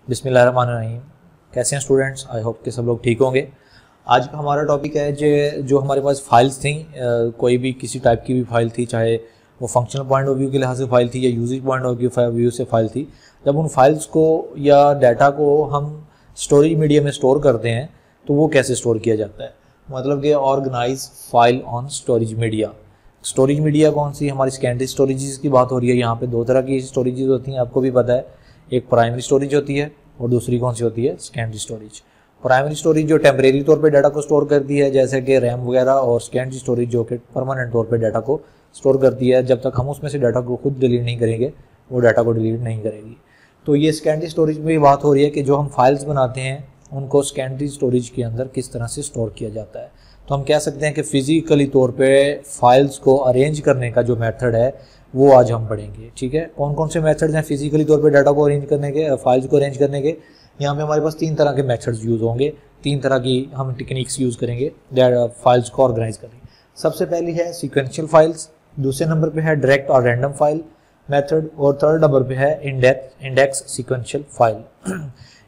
बिस्मिल्लाहिर्रहमानिर्रहीम। कैसे हैं स्टूडेंट्स? आई होप कि सब लोग ठीक होंगे। आज का हमारा टॉपिक है जो हमारे पास फाइल्स थी, कोई भी किसी टाइप की भी फाइल थी, चाहे वो फंक्शनल पॉइंट ऑफ व्यू के लिहाज से फाइल थी या यूजेज पॉइंट ऑफ व्यू से फाइल थी। जब उन फाइल्स को या डाटा को हम स्टोरेज मीडिया में स्टोर करते हैं तो वो कैसे स्टोर किया जाता है, मतलब कि organize file on storage media. Storage media कौन सी? हमारी सेकेंडरी स्टोरेजेस की बात हो रही है। यहाँ पे दो तरह की स्टोरेजेस होती हैं, आपको भी पता है। एक प्राइमरी स्टोरेज होती है और दूसरी कौन सी होती है? Secondary storage. प्राइमरी स्टोरेज जो टेम्परेरी तौर पे डाटा को स्टोर करती है, जैसे कि रैम वगैरह, और सेकेंडरी स्टोरेज जो कि परमानेंट तौर पे डाटा को स्टोर करती है। जब तक हम उसमें से डाटा को खुद डिलीट नहीं करेंगे, वो डाटा को डिलीट नहीं करेगी। तो ये सेकेंडरी स्टोरेज में बात हो रही है कि जो हम फाइल्स बनाते हैं उनको सेकेंडरी स्टोरेज के अंदर किस तरह से स्टोर किया जाता है। तो हम कह सकते हैं कि फिजिकली तौर पे फाइल्स को अरेंज करने का जो मेथड है वो आज हम पढ़ेंगे। ठीक है, कौन कौन से मेथड्स हैं फिजिकली तौर पे डाटा को अरेंज करने के, फाइल्स को अरेंज करने के? यहाँ पे हमारे पास तीन तरह के मेथड्स यूज़ होंगे, तीन तरह की हम टेक्निक्स यूज़ करेंगे फाइल्स को ऑर्गेनाइज करने। सबसे पहली है सीक्वेंशियल फाइल्स, दूसरे नंबर पे है डायरेक्ट और रैंडम फाइल मेथड, और थर्ड नंबर पे है इंडेक्स सीक्वेंशियल फाइल।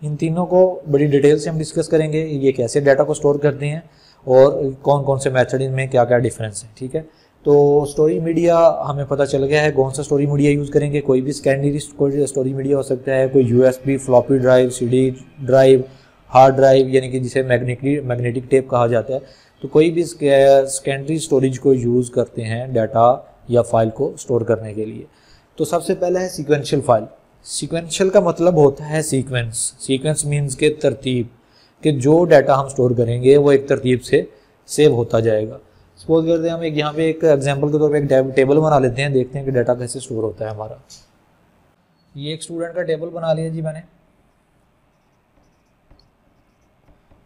इन तीनों को बड़ी डिटेल से हम डिस्कस करेंगे, ये कैसे डाटा को स्टोर करते हैं और कौन कौन से मेथड इनमें क्या क्या डिफरेंस है। ठीक है, तो स्टोरेज मीडिया हमें पता चल गया है कौन सा स्टोरेज मीडिया यूज़ करेंगे। कोई भी सेकेंडरी स्टोरेज मीडिया हो सकता है, कोई USB, floppy drive, CD drive, hard drive, यानी कि जिसे मैग्नेटिक टेप कहा जाता है। तो कोई भी सेकेंडरी स्टोरेज को यूज़ करते हैं डाटा या फाइल को स्टोर करने के लिए। तो सबसे पहला है सीक्वेंशियल फाइल। सीक्वेंशियल का मतलब होता है सीक्वेंस। सीक्वेंस मीन्स के तरतीब, कि जो डाटा हम स्टोर करेंगे वो एक तरतीब से सेव होता जाएगा। सपोज करते हैं हम यहाँ पे एक एग्जांपल के तौर पे एक टेबल बना लेते हैं, देखते हैं कि डाटा कैसे स्टोर होता है हमारा। ये एक स्टूडेंट का टेबल बना लिया जी मैंने।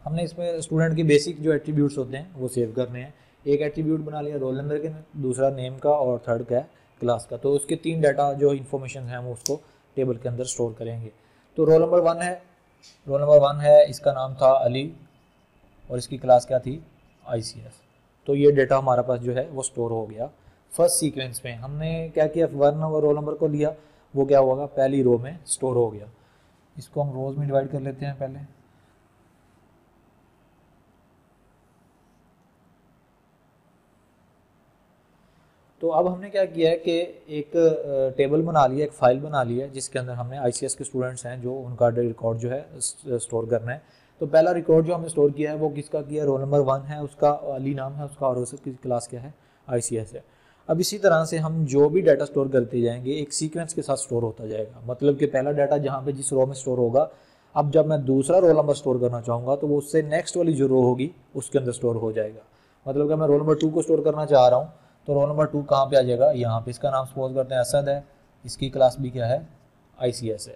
हमने इसमें स्टूडेंट की बेसिक जो एट्रीब्यूट्स होते हैं वो सेव करने हैं। एक एट्रीब्यूट बना लिया रोल नंबर के, दूसरा नेम का, और थर्ड का है क्लास का। तो उसके तीन डाटा जो इन्फॉर्मेशन है हम उसको टेबल के अंदर स्टोर करेंगे। तो रोल नंबर वन है, इसका नाम था अली और इसकी क्लास क्या थी? ICS। तो ये डाटा हमारा पास जो है वो स्टोर हो गया। फर्स्ट सीक्वेंस में हमने क्या किया, रोल नंबर को लिया, वो क्या होगा? पहली रो में स्टोर हो गया। इसको हम रोज में डिवाइड कर लेते हैं पहले। तो अब हमने क्या किया है कि एक टेबल बना लिया, एक फाइल बना लिया है, जिसके अंदर हमने ICS के स्टूडेंट्स हैं जो उनका रिकॉर्ड जो है स्टोर करना है। तो पहला रिकॉर्ड जो हमने स्टोर किया है वो किसका किया? रोल नंबर 1 है, उसका अली नाम है उसका, और उसकी क्लास क्या है? ICS है। अब इसी तरह से हम जो भी डाटा स्टोर करते जाएंगे एक सीक्वेंस के साथ स्टोर होता जाएगा। मतलब कि पहला डाटा जहाँ पे जिस रो में स्टोर होगा, अब जब मैं दूसरा रोल नंबर स्टोर करना चाहूँगा तो वो उससे नेक्स्ट वाली जो रो होगी उसके अंदर स्टोर हो जाएगा। मतलब कि मैं रोल नंबर 2 को स्टोर करना चाह रहा हूँ तो रोल नंबर 2 कहाँ पे आ जाएगा? यहाँ पे। इसका नाम सपोज करते हैं असद है, इसकी क्लास भी क्या है? ICS है।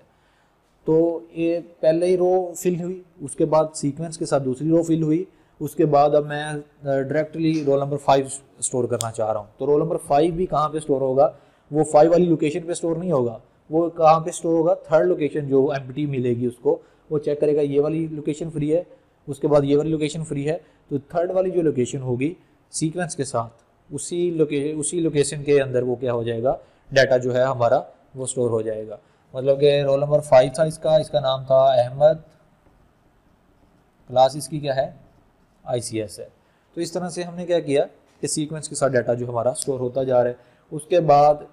तो ये पहले ही रो फिल हुई, उसके बाद सीक्वेंस के साथ दूसरी रो फिल हुई, उसके बाद अब मैं डायरेक्टली रोल नंबर 5 स्टोर करना चाह रहा हूँ। तो रोल नंबर 5 भी कहाँ पे स्टोर होगा? वो 5 वाली लोकेशन पे स्टोर नहीं होगा, वो कहाँ पे स्टोर होगा? थर्ड लोकेशन जो एम्प्टी मिलेगी उसको वो चेक करेगा, ये वाली लोकेशन फ्री है, उसके बाद ये वाली लोकेशन फ्री है। तो थर्ड वाली जो लोकेशन होगी सीक्वेंस के साथ उसी लोकेशन के अंदर वो क्या हो जाएगा? डाटा जो है हमारा वो स्टोर हो जाएगा। मतलब कि रोल नंबर 5 था इसका नाम था अहमद, क्लास इसकी क्या है? ICS है। तो इस तरह से हमने क्या किया कि सीक्वेंस के साथ डाटा जो हमारा स्टोर होता जा रहा है। उसके बाद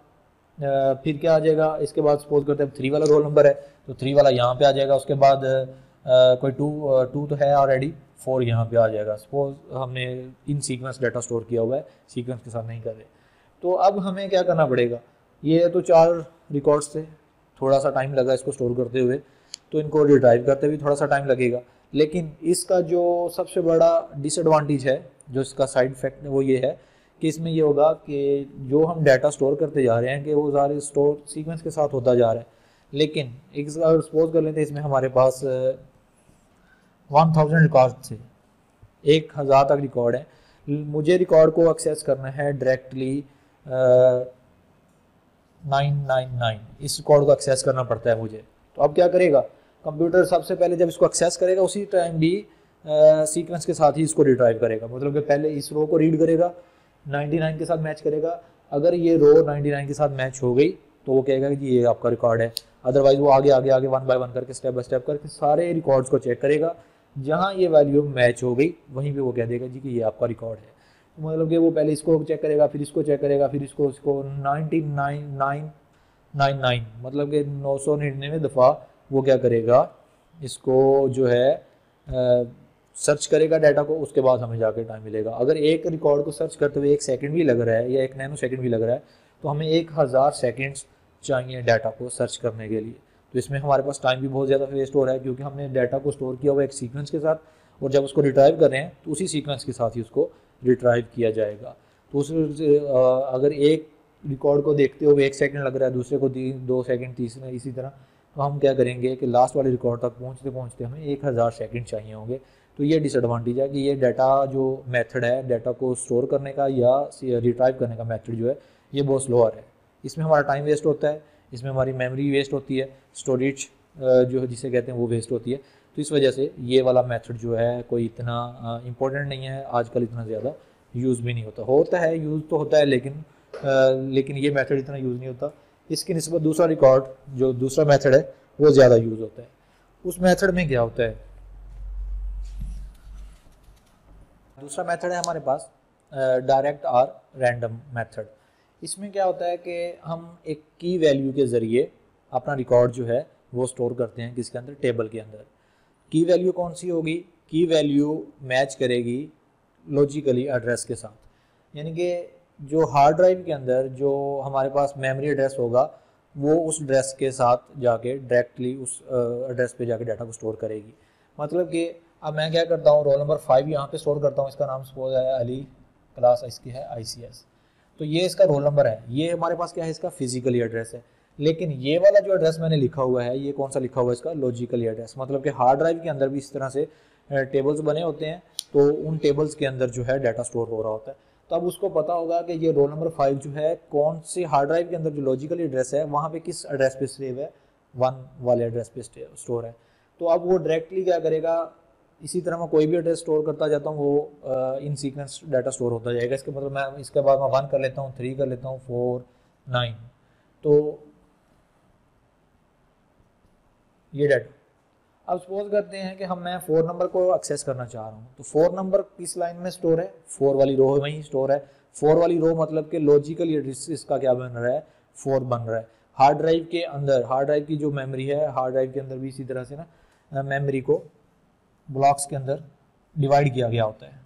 फिर क्या आ जाएगा? इसके बाद सपोज करते हैं 3 वाला रोल नंबर है तो 3 वाला यहाँ पे आ जाएगा। उसके बाद कोई 2 तो है ऑलरेडी, 4 यहाँ पे आ जाएगा। सपोज हमने इन सीक्वेंस डाटा स्टोर किया हुआ है, सीक्वेंस के साथ नहीं कर रहे। तो अब हमें क्या करना पड़ेगा? ये तो 4 रिकॉर्ड्स थे, थोड़ा सा टाइम लगा इसको स्टोर करते हुए, तो इनको रिट्राइव करते हुए थोड़ा सा टाइम लगेगा। लेकिन इसका जो सबसे बड़ा डिसएडवांटेज है, जो इसका साइड इफेक्ट वो ये है कि इसमें ये होगा कि जो हम डाटा स्टोर करते जा रहे हैं कि वो सारे स्टोर सीक्वेंस के साथ होता जा रहा है। लेकिन एक अगर सपोज कर लेते हैं इसमें हमारे पास 1000 रिकॉर्ड थे, 1000 तक रिकॉर्ड है, मुझे रिकॉर्ड को एक्सेस करना है डायरेक्टली 999, इस रिकॉर्ड को एक्सेस करना पड़ता है मुझे। तो अब क्या करेगा कंप्यूटर? सबसे पहले जब इसको एक्सेस करेगा उसी टाइम भी सीक्वेंस के साथ ही इसको रिट्राइव करेगा। मतलब कि पहले इस रो को रीड करेगा, 99 के साथ मैच करेगा। अगर ये रो 99 के साथ मैच हो गई तो वो कहेगा कि जी ये आपका रिकॉर्ड है। अदरवाइज वो आगे आगे आगे 1 बाय 1 करके स्टेप बाय स्टेप करके सारे रिकॉर्ड्स को चेक करेगा, जहाँ ये वैल्यू मैच हो गई वहीं पे वो कह देगा जी कि ये आपका रिकॉर्ड है। तो मतलब कि वो पहले इसको चेक करेगा, फिर इसको चेक करेगा, फिर इसको 9999 मतलब कि 999 दफ़ा वो क्या करेगा, इसको जो है सर्च करेगा डाटा को, उसके बाद हमें जाके टाइम मिलेगा। अगर एक रिकॉर्ड को सर्च करते हुए 1 सेकंड भी लग रहा है या 1 नैनो सेकंड भी लग रहा है तो हमें 1000 सेकंड्स चाहिए डाटा को सर्च करने के लिए। तो इसमें हमारे पास टाइम भी बहुत ज़्यादा वेस्ट हो रहा है, क्योंकि हमने डाटा को स्टोर किया हुआ एक सीक्वेंस के साथ, और जब उसको रिट्राइव कर रहे हैं तो उसी सीक्वेंस के साथ ही उसको रिट्राइव किया जाएगा। तो उस अगर एक रिकॉर्ड को देखते हुए 1 सेकंड लग रहा है, दूसरे को 2 सेकंड, तीसरे इसी तरह, तो हम क्या करेंगे कि लास्ट वाले रिकॉर्ड तक पहुँचते पहुँचते हमें 1000 सेकंड चाहिए होंगे। तो ये डिसएडवांटेज है कि ये डाटा जो मेथड है डाटा को स्टोर करने का या रिट्राइव करने का मेथड जो है ये बहुत स्लोअर है। इसमें हमारा टाइम वेस्ट होता है, इसमें हमारी मेमोरी वेस्ट होती है, स्टोरेज जो जिसे कहते हैं वो वेस्ट होती है। तो इस वजह से ये वाला मेथड जो है कोई इतना इम्पोर्टेंट नहीं है, आजकल इतना ज़्यादा यूज़ भी नहीं होता है, यूज़ तो होता है लेकिन ये मेथड इतना यूज़ नहीं होता। इसकी निस्बत दूसरा रिकॉर्ड जो दूसरा मेथड है वो ज़्यादा यूज़ होता है। उस मेथड में क्या होता है, दूसरा मेथड है हमारे पास डायरेक्ट और रैंडम मेथड। इसमें क्या होता है कि हम एक की वैल्यू के ज़रिए अपना रिकॉर्ड जो है वो स्टोर करते हैं किसके अंदर, टेबल के अंदर। की वैल्यू कौन सी होगी, की वैल्यू मैच करेगी लॉजिकली एड्रेस के साथ, यानी कि जो हार्ड ड्राइव के अंदर जो हमारे पास मेमोरी एड्रेस होगा वो उस एड्रेस के साथ जाके डायरेक्टली उस एड्रेस पे जाके डाटा को स्टोर करेगी। मतलब कि अब मैं क्या करता हूँ, रोल नंबर 5 यहाँ पे स्टोर करता हूँ, इसका नाम सपोज है अली, क्लास इसकी है ICS, तो ये इसका रोल नंबर है, ये हमारे पास क्या है, इसका फिजिकली एड्रेस है। लेकिन ये वाला जो एड्रेस मैंने लिखा हुआ है ये कौन सा लिखा हुआ है, इसका लॉजिकली एड्रेस। मतलब कि हार्ड ड्राइव के अंदर भी इस तरह से टेबल्स बने होते हैं, तो उन टेबल्स के अंदर जो है डाटा स्टोर हो रहा होता है। तो अब उसको पता होगा कि ये रोल नंबर 5 जो है कौन से हार्ड ड्राइव के अंदर जो लॉजिकल एड्रेस है वहाँ पे किस एड्रेस पे सेव है, 1 वाले एड्रेस पे स्टोर है। तो अब वो डायरेक्टली क्या करेगा, इसी तरह मैं कोई भी एड्रेस स्टोर करता जाता हूँ वो इन सीक्वेंस डाटा स्टोर होता जाएगा। इसके मतलब मैं इसके बाद मैं 1 कर लेता हूँ, 3 कर लेता हूँ, 4, 9, तो ये डाटा। अब सपोज करते हैं कि मैं 4 नंबर को एक्सेस करना चाह रहा हूँ, तो 4 नंबर किस लाइन में स्टोर है, 4 वाली रो में ही स्टोर है। 4 वाली रो मतलब कि लॉजिकल एड्रेस इसका क्या बन रहा है, 4 बन रहा है। हार्ड ड्राइव के अंदर, हार्ड ड्राइव की जो मेमोरी है, हार्ड ड्राइव के अंदर भी इसी तरह से ना मेमोरी को ब्लॉक्स के अंदर डिवाइड किया गया होता है।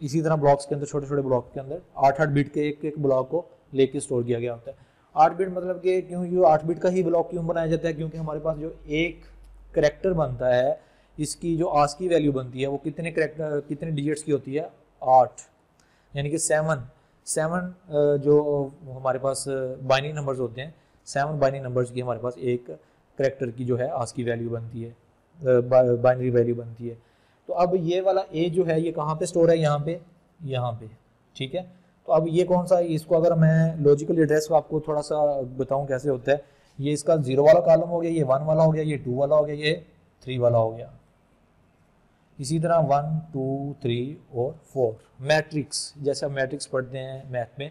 इसी तरह ब्लॉक्स के अंदर, छोटे छोटे ब्लॉक के अंदर 8-8 बिट के एक एक ब्लॉक को लेके स्टोर किया गया होता है। 8 बिट मतलब कि क्यों ये 8 बिट का ही ब्लॉक क्यों बनाया जाता है, क्योंकि हमारे पास जो एक करेक्टर बनता है इसकी जो आस्की वैल्यू बनती है वो कितने करेक्टर, कितने डिजिट्स की होती है, 8, यानी कि 7 जो हमारे पास बाइनरी नंबर्स होते हैं, 7 बाइनरी नंबर्स की हमारे पास एक करेक्टर की जो है आस्की वैल्यू बनती है, बाइनरी वैल्यू बनती है। तो अब ये वाला ए जो है ये कहाँ पे स्टोर है, यहाँ पे, ठीक है। तो अब ये कौन सा, इसको अगर मैं लॉजिकल एड्रेस को आपको थोड़ा सा बताऊं कैसे होता है, ये इसका 0 वाला कॉलम हो गया, ये 1 वाला हो गया, ये 2 वाला हो गया, ये 3 वाला हो गया। इसी तरह 1, 2, 3 और 4। मैट्रिक्स, जैसे आप मैट्रिक्स पढ़ते हैं मैथ में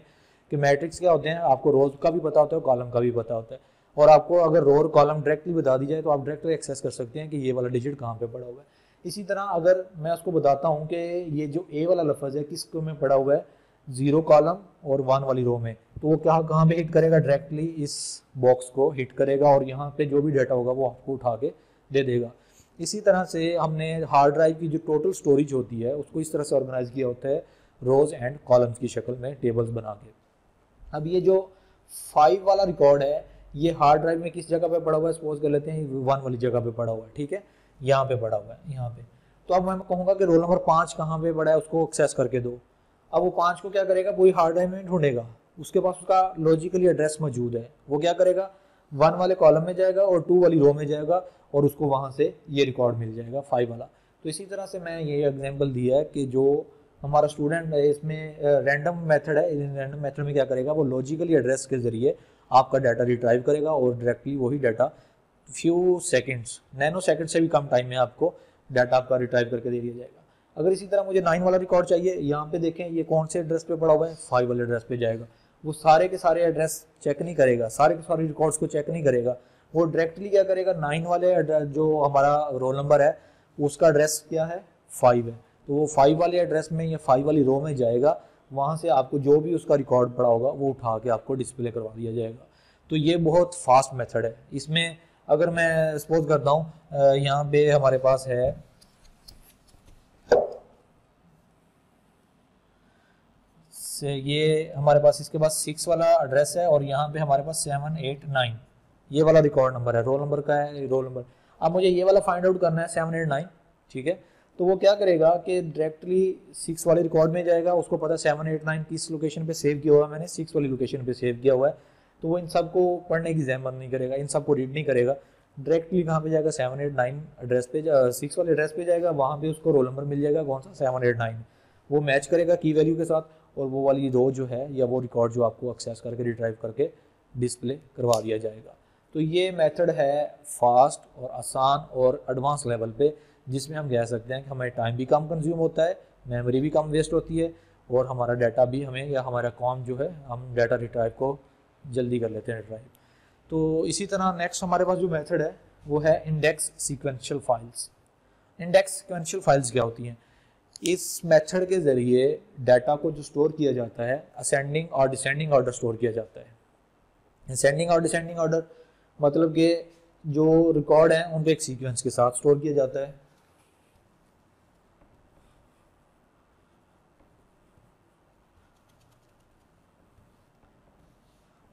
कि मैट्रिक्स क्या होते हैं, आपको रोज का भी पता होता है, कॉलम का भी पता होता है, और आपको अगर रो और कॉलम डायरेक्टली बता दी जाए तो आप डायरेक्टली एक्सेस कर सकते हैं कि ये वाला डिजिट कहाँ पे पड़ा हुआ है। इसी तरह अगर मैं उसको बताता हूँ कि ये जो ए वाला लफ्ज़ है किस में पड़ा हुआ है, 0 कॉलम और 1 वाली रो में, तो वो कहाँ पे हिट करेगा, डायरेक्टली इस बॉक्स को हिट करेगा और यहाँ पे जो भी डाटा होगा वो आपको उठा के दे देगा। इसी तरह से हमने हार्ड ड्राइव की जो टोटल स्टोरेज होती है उसको इस तरह से ऑर्गेनाइज किया होता है, रोज एंड कॉलम्स की शक्ल में टेबल्स बना के। अब ये जो 5 वाला रिकॉर्ड है ये हार्ड ड्राइव में किस जगह पे पड़ा हुआ है, सपोज कर लेते हैं 1 वाली जगह पे पड़ा हुआ है, ठीक है, यहाँ पे पड़ा हुआ है, यहाँ पे। तो अब मैं कहूँगा कि रोल नंबर 5 कहाँ पे पड़ा है, उसको एक्सेस करके दो। अब वो 5 को क्या करेगा, पूरी हार्ड ड्राइव में ढूंढेगा, उसके पास उसका लॉजिकली एड्रेस मौजूद है, वो क्या करेगा, 1 वाले कॉलम में जाएगा और 2 वाली रो में जाएगा और उसको वहाँ से ये रिकॉर्ड मिल जाएगा 5 वाला। तो इसी तरह से मैं ये एग्जाम्पल दिया है कि जो हमारा स्टूडेंट है इसमें रैंडम मेथड है, रैंडम मेथड में क्या करेगा, वो लॉजिकली एड्रेस के जरिए आपका डाटा रिट्राइव करेगा और डायरेक्टली वही data few seconds, nano second से भी कम टाइम में आपको डाटा आपका रिट्राइव करके दे दिया जाएगा। अगर इसी तरह मुझे 9 वाला रिकॉर्ड चाहिए, यहाँ पे देखें ये कौन से एड्रेस पे पड़ा हुआ है, 5 वाले एड्रेस पे जाएगा, वो सारे के सारे एड्रेस चेक नहीं करेगा, सारे के सारे रिकॉर्ड्स को चेक नहीं करेगा। वो डायरेक्टली क्या करेगा, 9 वाले जो हमारा रोल नंबर है उसका एड्रेस क्या है, 5 है, तो वो 5 वाले एड्रेस में या 5 वाली रो में जाएगा, वहाँ से आपको जो भी उसका रिकॉर्ड पड़ा होगा वो उठा के आपको डिस्प्ले करवा दिया जाएगा। तो ये बहुत फास्ट मेथड है। इसमें अगर मैं सपोज करता हूँ यहाँ पे हमारे पास है ये हमारे पास इसके पास 6 वाला एड्रेस है और यहाँ पे हमारे पास 7, 8, 9 ये वाला रिकॉर्ड नंबर है, रोल नंबर का है रोल नंबर। अब मुझे ये वाला फाइंड आउट करना है 7, 8, 9, ठीक है। तो वो क्या करेगा कि डायरेक्टली 6 वाले रिकॉर्ड में जाएगा, उसको पता है 7, 8, 9 किस लोकेशन पे सेव किया हुआ है, मैंने 6 वाली लोकेशन पे सेव किया हुआ है। तो वो इन सबको पढ़ने की जहमत नहीं करेगा, इन सबको रीड नहीं करेगा, डायरेक्टली कहाँ पे जाएगा, 7, 8, 9 एड्रेस पे 6 वाले एड्रेस पे जाएगा, वहाँ पे उसको रोल नंबर मिल जाएगा कौन सा, 7, 8, 9, वो मैच करेगा की वैल्यू के साथ, और वो वाली रो जो है या वो रिकॉर्ड जो आपको एक्सेस करके रिट्राइव करके डिस्प्ले करवा दिया जाएगा। तो ये मेथड है फास्ट और आसान और एडवांस लेवल पे, जिसमें हम कह सकते हैं कि हमें टाइम भी कम कंज्यूम होता है, मेमोरी भी कम वेस्ट होती है, और हमारा डाटा भी हमें या हमारा कॉम जो है हम डाटा रिट्राइव को जल्दी कर लेते हैं रिट्राइव। तो इसी तरह नेक्स्ट हमारे पास जो मेथड है वो है index sequential files. Index sequential files क्या होती हैं, इस मेथड के ज़रिए डाटा को जो स्टोर किया जाता है असेंडिंग और डिसेंडिंग ऑर्डर स्टोर किया जाता है। असेंडिंग और डिसेंडिंग ऑर्डर मतलब कि जो रिकॉर्ड हैं उनको एक सीक्वेंस के साथ स्टोर किया जाता है।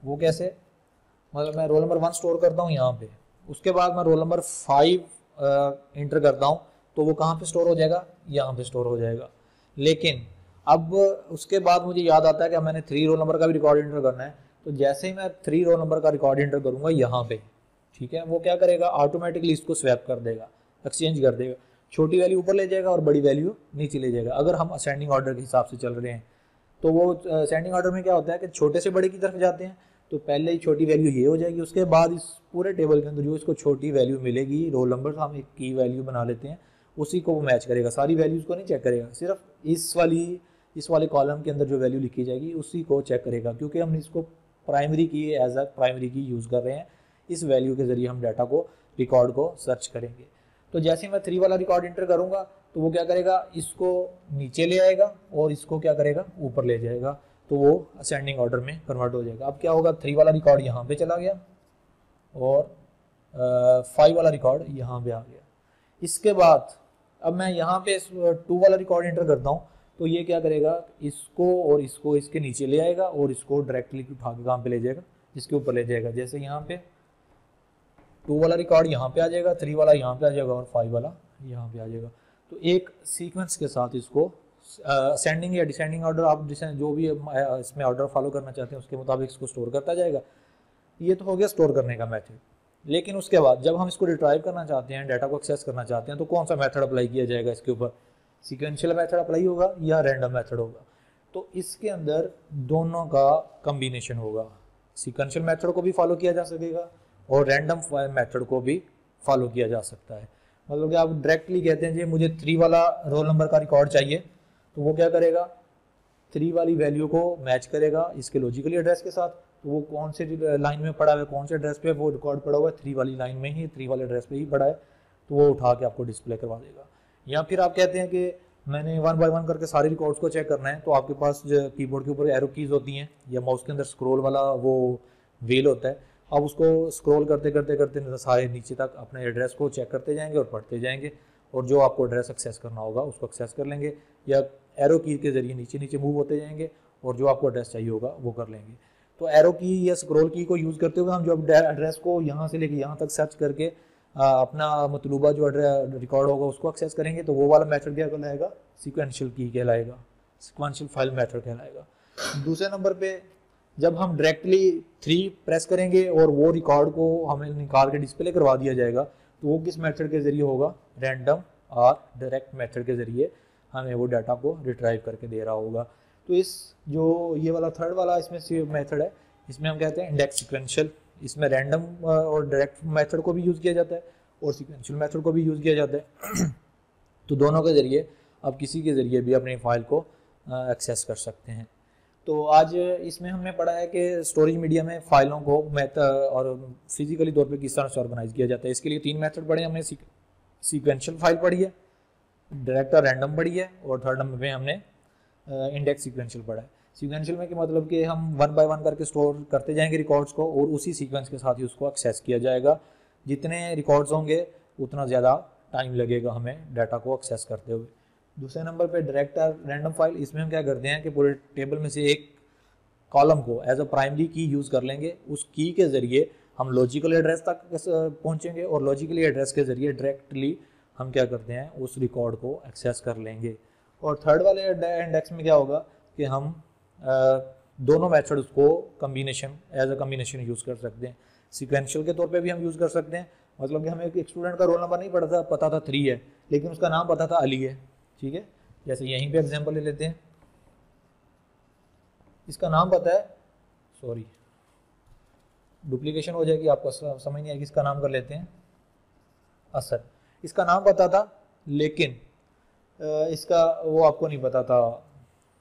वो कैसे, मतलब मैं रोल नंबर 1 स्टोर करता हूँ यहाँ पे, उसके बाद मैं रोल नंबर 5 इंटर करता हूँ, तो वो कहाँ पे स्टोर हो जाएगा, यहाँ पे स्टोर हो जाएगा। लेकिन अब उसके बाद मुझे याद आता है कि मैंने 3 रोल नंबर का भी रिकॉर्ड इंटर करना है, तो जैसे ही मैं 3 रोल नंबर का रिकॉर्ड इंटर करूँगा यहाँ पे, ठीक है, वो क्या करेगा, ऑटोमेटिकली इसको स्वैप कर देगा, एक्सचेंज कर देगा, छोटी वैल्यू ऊपर ले जाएगा और बड़ी वैल्यू नीचे ले जाएगा। अगर हम असेंडिंग ऑर्डर के हिसाब से चल रहे हैं तो वो असेंडिंग ऑर्डर में क्या होता है कि छोटे से बड़े की तरफ जाते हैं, तो पहले ही छोटी वैल्यू ये हो जाएगी, उसके बाद इस पूरे टेबल के अंदर जो इसको छोटी वैल्यू मिलेगी, रोल नंबर हम एक की वैल्यू बना लेते हैं, उसी को वो मैच करेगा, सारी वैल्यूज़ को नहीं चेक करेगा, सिर्फ इस वाले कॉलम के अंदर जो वैल्यू लिखी जाएगी उसी को चेक करेगा, क्योंकि हम इसको प्राइमरी की एज अ प्राइमरी की यूज़ कर रहे हैं। इस वैल्यू के ज़रिए हम डाटा को रिकॉर्ड को सर्च करेंगे। तो जैसे मैं 3 वाला रिकॉर्ड इंटर करूँगा तो वो क्या करेगा, इसको नीचे ले आएगा और इसको क्या करेगा, ऊपर ले जाएगा, तो वो असेंडिंग ऑर्डर में कन्वर्ट हो जाएगा। अब क्या होगा, 3 वाला रिकॉर्ड यहाँ पे चला गया और 5 वाला रिकॉर्ड यहाँ पे आ गया। इसके बाद अब मैं यहाँ पे 2 वाला रिकॉर्ड इंटर करता हूँ, तो ये क्या करेगा, इसको और इसको इसके नीचे ले आएगा और इसको डायरेक्टली उठा के कहाँ पे ले जाएगा, इसके ऊपर ले जाएगा। जैसे यहाँ पे 2 वाला रिकॉर्ड यहाँ पे आ जाएगा, 3 वाला यहाँ पे आ जाएगा और 5 वाला यहाँ पे आ जाएगा। तो एक सीक्वेंस के साथ इसको असेंडिंग या डिसेंडिंग ऑर्डर, आप जो भी इसमें ऑर्डर फॉलो करना चाहते हैं उसके मुताबिक इसको स्टोर करता जाएगा। ये तो हो गया स्टोर करने का मेथड। लेकिन उसके बाद जब हम इसको रिट्राइव करना चाहते हैं, डाटा को एक्सेस करना चाहते हैं, तो कौन सा मेथड अप्लाई किया जाएगा इसके ऊपर, सीक्वेंशियल मेथड अप्लाई होगा या रैंडम मेथड होगा। तो इसके अंदर दोनों का कम्बिनेशन होगा, सीक्वेंशियल मेथड को भी फॉलो किया जा सकेगा और रैंडम मेथड को भी फॉलो किया जा सकता है। मतलब कि आप डायरेक्टली कहते हैं जी मुझे 3 वाला रोल नंबर का रिकॉर्ड चाहिए, तो वो क्या करेगा, 3 वाली वैल्यू को मैच करेगा इसके लॉजिकली एड्रेस के साथ, तो वो कौन से लाइन में पड़ा हुआ है, कौन से एड्रेस पे वो रिकॉर्ड पड़ा हुआ है, 3 वाली लाइन में ही, 3 वाले एड्रेस पे ही पड़ा है, तो वो उठा के आपको डिस्प्ले करवा देगा। या फिर आप कहते हैं कि मैंने 1 बाय 1 करके सारे रिकॉर्ड्स को चेक करना है, तो आपके पास कीबोर्ड के ऊपर एरो कीज होती हैं या माउस के अंदर स्क्रॉल वाला वो व्हील होता है, आप उसको स्क्रॉल करते करते करते सारे नीचे तक अपने एड्रेस को चेक करते जाएंगे और पढ़ते जाएंगे, और जो आपको एड्रेस एक्सेस करना होगा उसको एक्सेस कर लेंगे, या एरो की के जरिए नीचे नीचे मूव होते जाएंगे और जो आपको एड्रेस चाहिए होगा वो कर लेंगे। तो एरो की या स्क्रॉल की को यूज़ करते हुए हम जो एड्रेस को यहाँ से लेके यहाँ तक सर्च करके अपना मतलूबा जो रिकॉर्ड होगा उसको एक्सेस करेंगे, तो वो वाला मेथड क्या कहलाएगा, सीक्वेंशियल की कहलाएगा, सीक्वेंशियल फाइल मेथड कहलाएगा। दूसरे नंबर पे जब हम डायरेक्टली 3 प्रेस करेंगे और वो रिकॉर्ड को हमें निकाल के डिस्प्ले करवा दिया जाएगा, तो वो किस मेथड के ज़रिए होगा, रैंडम और डायरेक्ट मेथड के ज़रिए हमें वो डाटा को रिट्राइव करके दे रहा होगा। तो इस जो ये वाला 3rd वाला इसमें मेथड है, इसमें हम कहते हैं इंडेक्स सीक्वेंशियल। इसमें रैंडम और डायरेक्ट मेथड को भी यूज़ किया जाता है और सीक्वेंशियल मेथड को भी यूज़ किया जाता है। तो दोनों के ज़रिए आप किसी के ज़रिए भी अपनी फ़ाइल को एक्सेस कर सकते हैं। तो आज इसमें हमने पढ़ा है कि स्टोरेज मीडिया में फाइलों को और फिजिकली तौर पे किस तरह से ऑर्गेनाइज किया जाता है। इसके लिए 3 मेथड पढ़े हमने। सीक्वेंशियल फाइल पढ़ी है, डायरेक्ट और रैंडम पढ़ी है, और थर्ड नंबर पे हमने इंडेक्स सीक्वेंशियल पढ़ा है। सीक्वेंशियल में कि मतलब कि हम 1 बाय 1 करके स्टोर करते जाएंगे रिकॉर्ड्स को, और उसी सीक्वेंस के साथ ही उसको एक्सेस किया जाएगा। जितने रिकॉर्ड्स होंगे उतना ज़्यादा टाइम लगेगा हमें डाटा को एक्सेस करते हुए। दूसरे नंबर पे डायरेक्ट और रैंडम फाइल, इसमें हम क्या करते हैं कि पूरे टेबल में से एक कॉलम को एज अ प्राइमरी की यूज़ कर लेंगे। उस की के ज़रिए हम लॉजिकल एड्रेस तक पहुंचेंगे, और लॉजिकली एड्रेस के ज़रिए डायरेक्टली हम क्या करते हैं उस रिकॉर्ड को एक्सेस कर लेंगे। और थर्ड वाले इंडेक्स में क्या होगा कि हम दोनों मेथड्स को combination as a combination use कर सकते हैं। सीक्वेंशियल के तौर पे भी हम यूज़ कर सकते हैं, मतलब कि हमें एक स्टूडेंट का रोल नंबर नहीं पता था 3 है, लेकिन उसका नाम पता था अली है, ठीक है। जैसे यहीं पे एग्जांपल ले लेते हैं, इसका नाम पता है, सॉरी डुप्लीकेशन हो जाएगी, आपको समझ नहीं आएगी, इसका नाम कर लेते हैं असद। इसका नाम पता था, लेकिन इसका वो आपको नहीं पता था,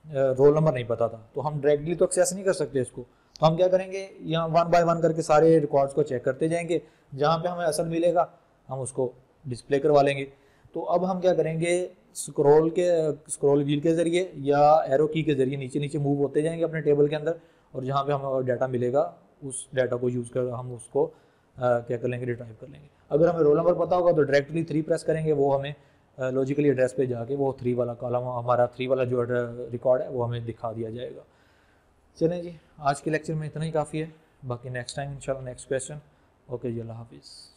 रोल नंबर नहीं पता था, तो हम डायरेक्टली तो एक्सेस नहीं कर सकते इसको। तो हम क्या करेंगे, यहाँ 1 बाय 1 करके सारे रिकॉर्ड्स को चेक करते जाएंगे, जहाँ पे हमें असद मिलेगा हम उसको डिस्प्ले करवा लेंगे। तो अब हम क्या करेंगे, स्क्रॉल व्हील के जरिए या एरो की के जरिए नीचे नीचे मूव होते जाएंगे अपने टेबल के अंदर, और जहाँ पे हमें डाटा मिलेगा उस डाटा को यूज़ कर हम उसको क्या कर लेंगे, रिट्राइव कर लेंगे। अगर हमें रोल नंबर पता होगा तो डायरेक्टली 3 प्रेस करेंगे, वो हमें लॉजिकली एड्रेस पे जाके वो 3 वाला कॉलम, हमारा 3 वाला जो रिकॉर्ड है वो हमें दिखा दिया जाएगा। चलें जी, आज के लेक्चर में इतना ही काफ़ी है, बाकी नेक्स्ट टाइम इंशाल्लाह नेक्स्ट क्वेश्चन। ओके जी, अल्लाह हाफिज़।